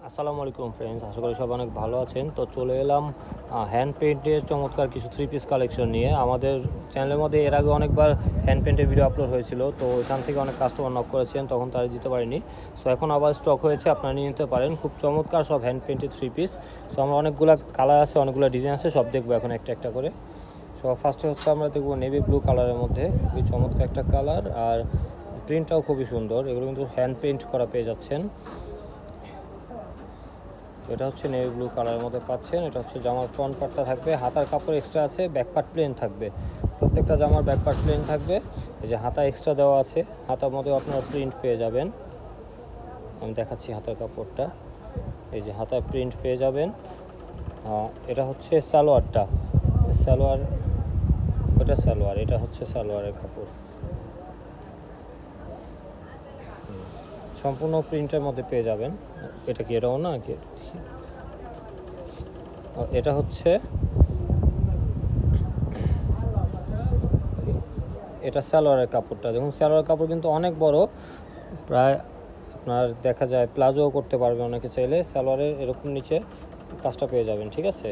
আসসালামু আলাইকুম ফ্রেন্ডস, আশা করি সবাই অনেক ভালো আছেন। তো চলে এলাম হ্যান্ড পেইন্টের চমৎকার কিছু থ্রি পিস কালেকশন নিয়ে। আমাদের চ্যানেলের মধ্যে এর আগে অনেকবার হ্যান্ড পেইন্টের ভিডিও আপলোড হয়েছিল, তো এখান থেকে অনেক কাস্টমার নক করেছেন, তখন তারা দিতে পারিনি। সো এখন আবার স্টক হয়েছে, আপনারা নিয়ে নিতে পারেন। খুব চমৎকার সব হ্যান্ড পেইন্টের থ্রি পিস। সো আমরা অনেকগুলো কালার আছে, অনেকগুলো ডিজাইন আছে, সব দেখবো এখন একটা একটা করে। সো ফার্স্টে হচ্ছে আমরা দেখবো নেভি ব্লু কালারের মধ্যে, খুবই চমৎকার একটা কালার, আর প্রিন্টটাও খুবই সুন্দর। এগুলো কিন্তু হ্যান্ড পেইন্ট করা পেয়ে যাচ্ছেন। এটা হচ্ছে নেভি ব্লু কালারের মধ্যে পাচ্ছেন। এটা হচ্ছে জামার ফ্রন্ট পার্টটা থাকবে, হাতার কাপড় এক্সট্রা আছে, ব্যাক পার্ট প্লেন থাকবে। প্রত্যেকটা জামার ব্যাক পার্ট প্লেন থাকবে। এই যে হাতা এক্সট্রা দেওয়া আছে, হাতার মধ্যেও আপনারা প্রিন্ট পেয়ে যাবেন। আমি দেখাচ্ছি হাতার কাপড়টা। এই যে হাতার প্রিন্ট পেয়ে যাবেন। এটা হচ্ছে সালোয়ারটা, সালোয়ার, ওটা সালোয়ার, এটা হচ্ছে সালোয়ারের কাপড়। সম্পূর্ণ প্রিন্টের মধ্যে পেয়ে যাবেন। এটা কি এটাও না কি, এটা হচ্ছে, এটা সালোয়ারের কাপড়টা দেখুন। সালোয়ার কাপড় কিন্তু অনেক বড়, প্রায় আপনার দেখা যায় প্লাজোও করতে পারবে অনেকে চাইলে। সালোয়ারের এরকম নিচে কাজটা পেয়ে যাবেন, ঠিক আছে।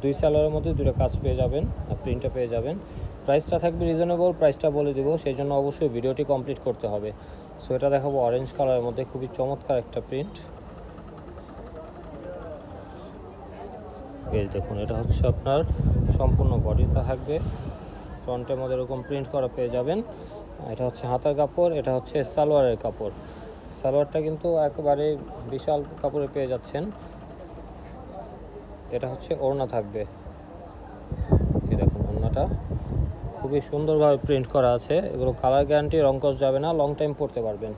দুই সালোয়ারের মধ্যে দুটো কাজ পেয়ে যাবেন, আর প্রিন্টটা পেয়ে যাবেন। প্রাইসটা থাকবে রিজনেবল, প্রাইসটা বলে দিব, সেই জন্য অবশ্যই ভিডিওটি কমপ্লিট করতে হবে। সো এটা দেখাবো অরেঞ্জ কালারের মধ্যে, খুবই চমৎকার একটা প্রিন্ট। এই দেখুন, এটা হচ্ছে আপনার সম্পূর্ণ বডিটা থাকবে, ফ্রন্টের মধ্যে এরকম প্রিন্ট করা পেয়ে যাবেন। এটা হচ্ছে হাতার কাপড়, এটা হচ্ছে সালোয়ারের কাপড়। সালোয়ারটা কিন্তু একেবারে বিশাল কাপড়ে পেয়ে যাচ্ছেন। এটা হচ্ছে ওড়না থাকবে। এই দেখুন, ওড়নাটা খুবই সুন্দরভাবে প্রিন্ট করা আছে। এগুলো কালার গ্যারান্টি, রংকশ যাবে না, লং টাইম পরতে পারবেন।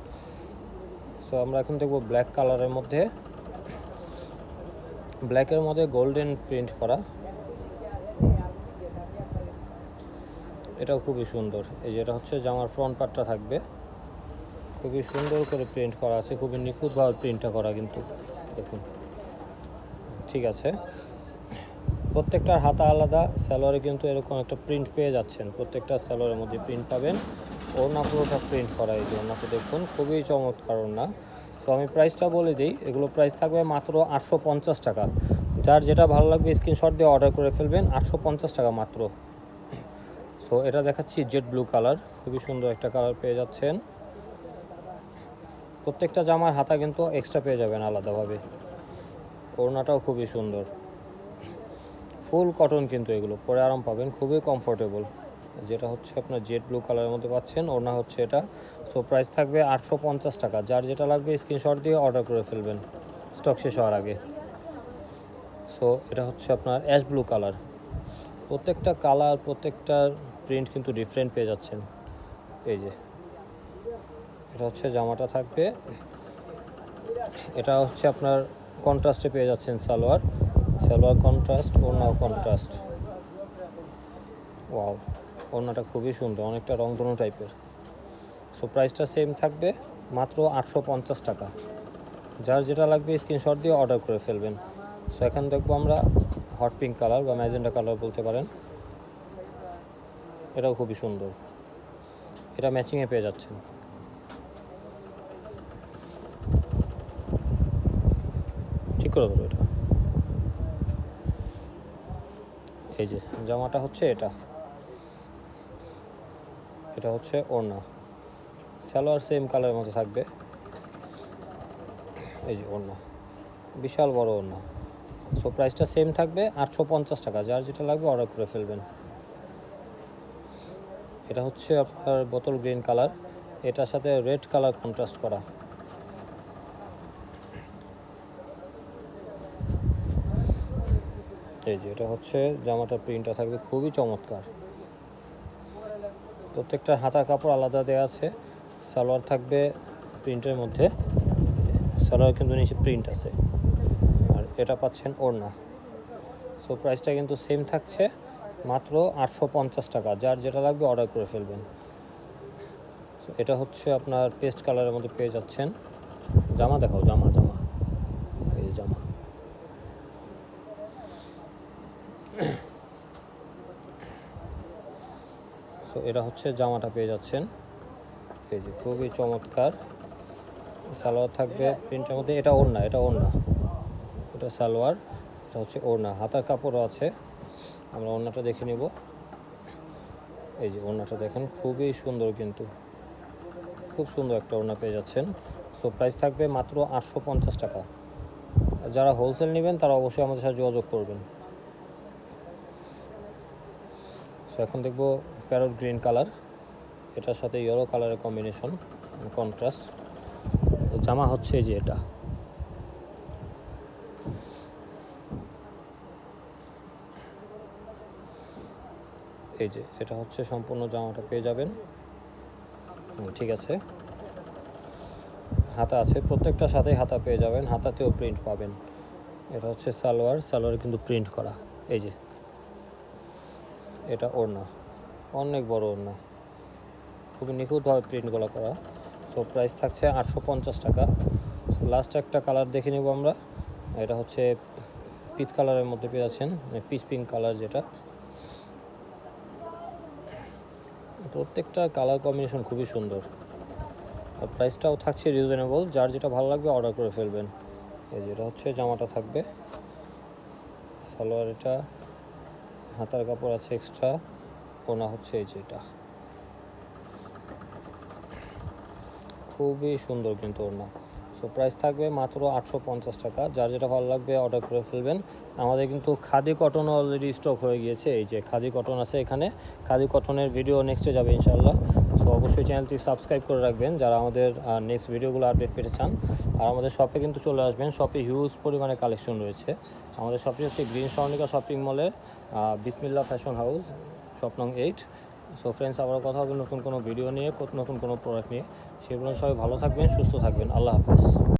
সো আমরা এখন দেখব ব্ল্যাক কালারের মধ্যে, ব্ল্যাকের মধ্যে গোল্ডেন প্রিন্ট করা। এটাও খুবই সুন্দর। এই যেটা হচ্ছে জামার ফ্রন্ট পার্টটা থাকবে, খুবই সুন্দর করে প্রিন্ট করা আছে, খুবই নিখুঁতভাবে প্রিন্টটা করা কিন্তু দেখুন, ঠিক আছে। প্রত্যেকটার হাতা আলাদা, সালোয়ারে কিন্তু এরকম একটা প্রিন্ট পেয়ে যাচ্ছেন। প্রত্যেকটা সালোয়ারের মধ্যে প্রিন্ট পাবেন। ওড়না পুরোটা প্রিন্ট করা, এই যে ওড়নাটা দেখুন, খুবই চমৎকার ওড়না। সো আমি প্রাইসটা বলে দিই, এগুলো প্রাইস থাকবে মাত্র 850 টাকা। যার যেটা ভালো লাগবে স্ক্রিনশট দিয়ে অর্ডার করে ফেলবেন, 850 টাকা মাত্র। সো এটা দেখাচ্ছি জেড ব্লু কালার, খুবই সুন্দর একটা কালার পেয়ে যাচ্ছেন। প্রত্যেকটা জামার হাতা কিন্তু এক্সট্রা পেয়ে যাবেন আলাদাভাবে। ওড়নাটাও খুবই সুন্দর, ফুল কটন, কিন্তু এগুলো পরে আরাম পাবেন, খুবই কমফোর্টেবল। যেটা হচ্ছে আপনার জেড ব্লু কালারের মধ্যে পাচ্ছেন, ওড়না হচ্ছে এটা। সো প্রাইস থাকবে 850 টাকা। যার যেটা লাগবে স্ক্রিনশট দিয়ে অর্ডার করে ফেলবেন স্টক শেষ হওয়ার আগে। সো এটা হচ্ছে আপনার অ্যাশ ব্লু কালার। প্রত্যেকটা কালার, প্রত্যেকটা প্রিন্ট কিন্তু ডিফারেন্ট পেয়ে যাচ্ছেন। এই যে এটা হচ্ছে জামাটা থাকবে, এটা হচ্ছে আপনার কন্ট্রাস্টে পেয়ে যাচ্ছেন সালোয়ার, সালোয়ার কন্ট্রাস্ট, ওড়নাও কন্ট্রাস্ট। ওয়াও, ওড়নাটা খুবই সুন্দর, অনেকটা রংধনু টাইপের। সো প্রাইসটা সেম থাকবে, মাত্র 850 টাকা। যার যেটা লাগবে স্ক্রিনশট দিয়ে অর্ডার করে ফেলবেন। সো এখন দেখবো আমরা হট পিঙ্ক কালার বা ম্যাজেন্ডা কালার বলতে পারেন। এটাও খুবই সুন্দর, এটা ম্যাচিংয়ে পেয়ে যাচ্ছেন। ঠিক করে দেবো এটা। এই যে জামাটা হচ্ছে এটা, এটা হচ্ছে ওড়না, সালোয়ার সেম কালারের মতো থাকবে। এই যে ওড়না, বিশাল বড় ওড়না। সো প্রাইসটা সেম থাকবে 850 টাকা। যার যেটা লাগবে অর্ডার করে ফেলবেন। এটা হচ্ছে আপনার বোতল গ্রিন কালার, এটার সাথে রেড কালার কন্ট্রাস্ট করা। এই যে এটা হচ্ছে জামাটার প্রিন্টটা থাকবে, খুবই চমৎকার। প্রত্যেকটা হাতার কাপড় আলাদা দেওয়া আছে। সালোয়ার থাকবে প্রিন্টের মধ্যে, সালোয়ার কিন্তু নিচে প্রিন্ট আছে, আর এটা পাচ্ছেন ওড়না। সো প্রাইসটা কিন্তু সেম থাকছে, মাত্র 850 টাকা। যার যেটা লাগবে অর্ডার করে ফেলবেন। সো এটা হচ্ছে আপনার পেস্ট কালারের মধ্যে পেয়ে যাচ্ছেন। জামা দেখাও, জামা, জামা, এই যে জামা। সো এটা হচ্ছে জামাটা পেয়ে যাচ্ছেন। এই যে খুবই চমৎকার, সালোয়ার থাকবে প্রিন্টের মধ্যে, এটা ওড়না, এটা সালোয়ার, এটা হচ্ছে ওড়না। হাতার কাপড়ও আছে, আমরা ওড়নাটা দেখে নিব। এই যে ওড়নাটা দেখেন, খুবই সুন্দর, কিন্তু খুব সুন্দর একটা ওড়না পেয়ে যাচ্ছেন। সো প্রাইস থাকবে মাত্র 850 টাকা। যারা হোলসেল নেবেন তারা অবশ্যই আমাদের সাথে যোগাযোগ করবেন। সো এখন দেখব প্যারট গ্রিন কালার, এটার সাথে ইয়েলো কালারের কম্বিনেশন, কন্ট্রাস্ট। জামা হচ্ছে এই যে এটা, এই যে এটা হচ্ছে সম্পূর্ণ জামাটা পেয়ে যাবেন। ঠিক আছে, হাতা আছে, প্রত্যেকটার সাথেই হাতা পেয়ে যাবেন, হাতাতেও প্রিন্ট পাবেন। এটা হচ্ছে সালোয়ারে কিন্তু প্রিন্ট করা। এই যে এটা ওড়না, অনেক বড় ওড়না, খুবই নিখুঁতভাবে প্রিন্টগুলো করা। সো প্রাইস থাকছে 850 টাকা। লাস্ট একটা কালার দেখে নেব আমরা, এটা হচ্ছে পিচ কালারের মধ্যে পেয়ে যাচ্ছেন, পিচ পিঙ্ক কালার যেটা। প্রত্যেকটা কালার কম্বিনেশন খুবই সুন্দর, আর প্রাইসটাও থাকছে রিজনেবল। যার যেটা ভালো লাগবে অর্ডার করে ফেলবেন। এই যেটা হচ্ছে জামাটা থাকবে, সালোয়ার এটা, হাতার কাপড় আছে এক্সট্রা, ওড়না হচ্ছে এই যে এটা, খুবই সুন্দর কিন্তু ওড়না। সো প্রাইস থাকবে মাত্র 850 টাকা। যার যেটা ভালো লাগবে অর্ডার করে ফেলবেন। আমাদের কিন্তু খাদি কটন অলরেডি স্টক হয়ে গিয়েছে, এই যে খাদি কটন আছে এখানে। খাদি কটনের ভিডিও নেক্সটে যাবে ইনশাল্লাহ। সো অবশ্যই চ্যানেলটি সাবস্ক্রাইব করে রাখবেন যারা আমাদের নেক্সট ভিডিওগুলো আপডেট পেতে চান। আর আমাদের শপে কিন্তু চলে আসবেন, শপে হিউজ পরিমাণে কালেকশন রয়েছে। আমাদের শপটি হচ্ছে গ্রিন স্বর্ণিকা শপিং মলের বিসমিল্লাহ ফ্যাশন হাউস, শপ নং 8। সো ফ্রেন্ডস, আবার কথা হবে নতুন কোনো ভিডিও নিয়ে, নতুন কোনো প্রোডাক্ট নিয়ে। সেগুলো সবাই ভালো থাকবেন, সুস্থ থাকবেন। আল্লাহ হাফেজ।